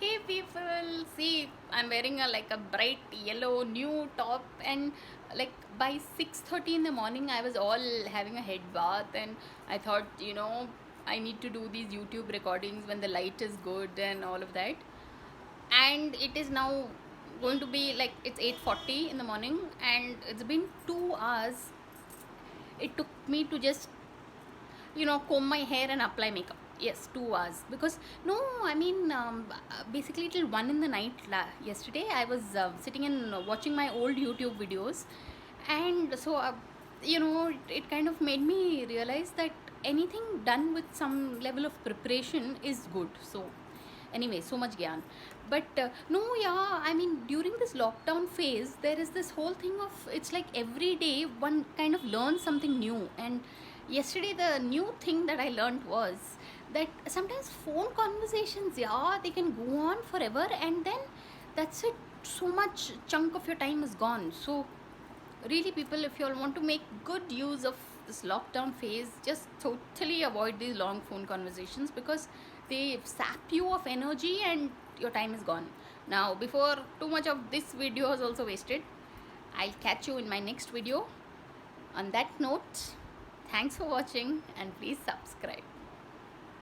Hey people, see, I'm wearing a bright yellow new top, and like by 6:30 in the morning I was all having a head bath, and I thought, I need to do these YouTube recordings when the light is good and all of that. And it is now going to be like it's 8:40 in the morning, and it's been 2 hours. It took me to just comb my hair and apply makeup. Yes, 2 hours. Because no, I mean, basically till 1 in the night yesterday I was sitting and watching my old YouTube videos. And so it kind of made me realize that anything done with some level of preparation is good. So anyway, so much gyan. But no, yeah, I mean, during this lockdown phase there is this whole thing of, it's like every day one kind of learns something new. And yesterday the new thing that I learned was that sometimes phone conversations, yeah, they can go on forever, and then that's it, so much chunk of your time is gone. So really, people, if you all want to make good use of this lockdown phase, just totally avoid these long phone conversations, because they sap you of energy and your time is gone. Now, before too much of this video is also wasted, I'll catch you in my next video. On that note, thanks for watching and please subscribe.